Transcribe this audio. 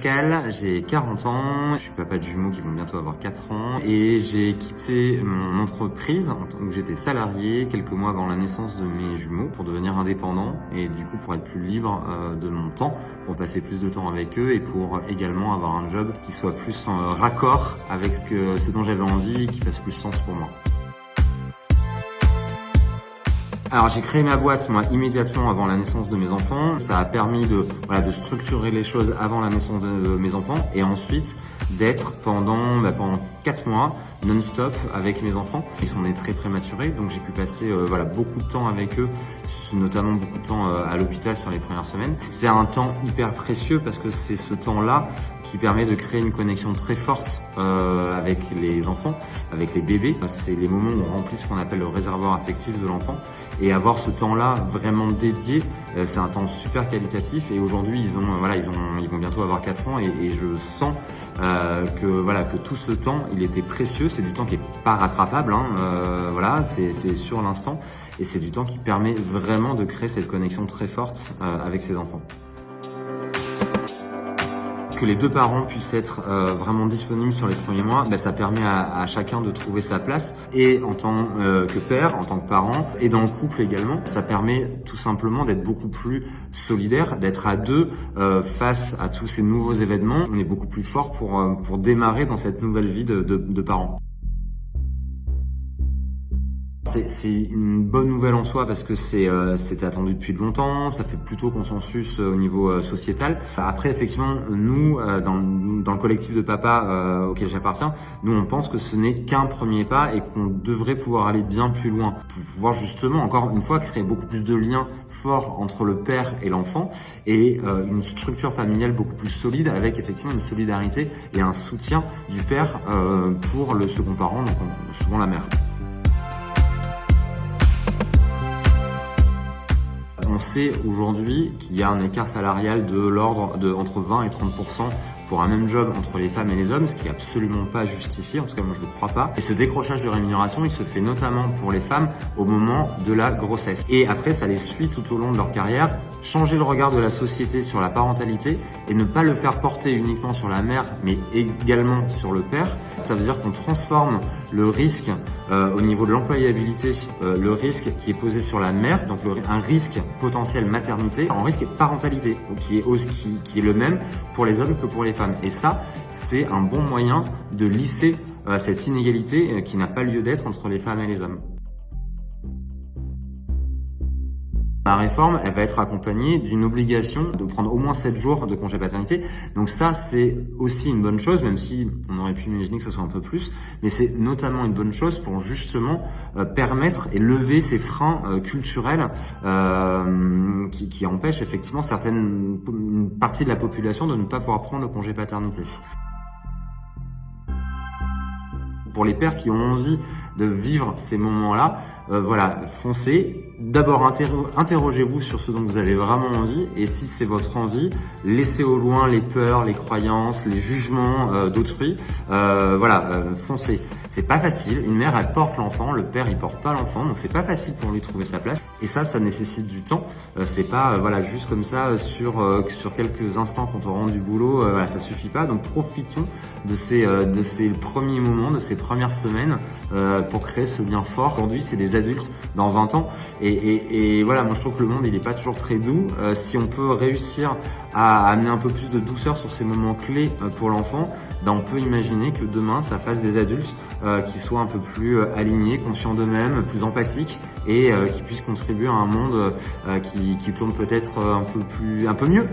Pascal, j'ai 40 ans, je suis papa de jumeaux qui vont bientôt avoir 4 ans et j'ai quitté mon entreprise où j'étais salarié quelques mois avant la naissance de mes jumeaux pour devenir indépendant et du coup pour être plus libre de mon temps, pour passer plus de temps avec eux et pour également avoir un job qui soit plus en raccord avec ce dont j'avais envie et qui fasse plus sens pour moi. Alors j'ai créé ma boîte moi immédiatement avant la naissance de mes enfants. Ça a permis de structurer les choses avant la naissance de mes enfants et ensuite d'être pendant 4 mois non-stop avec mes enfants. Ils sont nés très prématurés, donc j'ai pu passer beaucoup de temps avec eux, notamment beaucoup de temps à l'hôpital sur les premières semaines. C'est un temps hyper précieux parce que c'est ce temps-là qui permet de créer une connexion très forte avec les enfants, avec les bébés. C'est les moments où on remplit ce qu'on appelle le réservoir affectif de l'enfant. Et avoir ce temps-là vraiment dédié, c'est un temps super qualitatif. Et aujourd'hui, ils vont bientôt avoir 4 ans et je sens que tout ce temps, il était précieux. C'est du temps qui est pas rattrapable, c'est sur l'instant. Et c'est du temps qui permet vraiment de créer cette connexion très forte avec ses enfants. Que les deux parents puissent être vraiment disponibles sur les premiers mois, ça permet à chacun de trouver sa place et en tant que père, en tant que parent et dans le couple également. Ça permet tout simplement d'être beaucoup plus solidaire, d'être à deux face à tous ces nouveaux événements. On est beaucoup plus fort pour démarrer dans cette nouvelle vie de parents. C'est une bonne nouvelle en soi parce que c'était attendu depuis longtemps, ça fait plutôt consensus au niveau sociétal. Après, effectivement, nous, dans le collectif de papa auquel j'appartiens, nous on pense que ce n'est qu'un premier pas et qu'on devrait pouvoir aller bien plus loin pour pouvoir justement, encore une fois, créer beaucoup plus de liens forts entre le père et l'enfant et une structure familiale beaucoup plus solide avec effectivement une solidarité et un soutien du père pour le second parent, donc souvent la mère. On sait aujourd'hui qu'il y a un écart salarial de l'ordre de entre 20 et 30% pour un même job entre les femmes et les hommes, ce qui est absolument pas justifié, en tout cas moi je ne le crois pas. Et ce décrochage de rémunération, il se fait notamment pour les femmes au moment de la grossesse. Et après, ça les suit tout au long de leur carrière. Changer le regard de la société sur la parentalité et ne pas le faire porter uniquement sur la mère, mais également sur le père. Ça veut dire qu'on transforme le risque au niveau de l'employabilité, le risque qui est posé sur la mère, donc un risque potentiel maternité, en risque parentalité, qui est le même pour les hommes que pour les femmes. Et ça, c'est un bon moyen de lisser cette inégalité qui n'a pas lieu d'être entre les femmes et les hommes. La réforme, elle va être accompagnée d'une obligation de prendre au moins 7 jours de congé paternité. Donc ça, c'est aussi une bonne chose, même si on aurait pu imaginer que ce soit un peu plus. Mais c'est notamment une bonne chose pour justement permettre et lever ces freins culturels qui empêchent effectivement une partie de la population de ne pas pouvoir prendre le congé paternité. Pour les pères qui ont envie de vivre ces moments-là, foncez. D'abord, interrogez-vous sur ce dont vous avez vraiment envie et si c'est votre envie, laissez au loin les peurs, les croyances, les jugements d'autrui. Foncez. C'est pas facile. Une mère, elle porte l'enfant, le père, il porte pas l'enfant, donc c'est pas facile pour lui trouver sa place. Et ça nécessite du temps. C'est pas juste comme ça sur quelques instants quand on rentre du boulot. Ça suffit pas. Donc profitons de ces premiers moments, de ces premières semaines pour créer ce lien fort. Aujourd'hui, c'est des adultes dans 20 ans et moi je trouve que le monde il est pas toujours très doux. Si on peut réussir à amener un peu plus de douceur sur ces moments clés pour l'enfant, on peut imaginer que demain ça fasse des adultes qui soient un peu plus alignés, conscients d'eux-mêmes, plus empathiques et qui puissent contribuer à un monde qui tourne peut-être un peu mieux.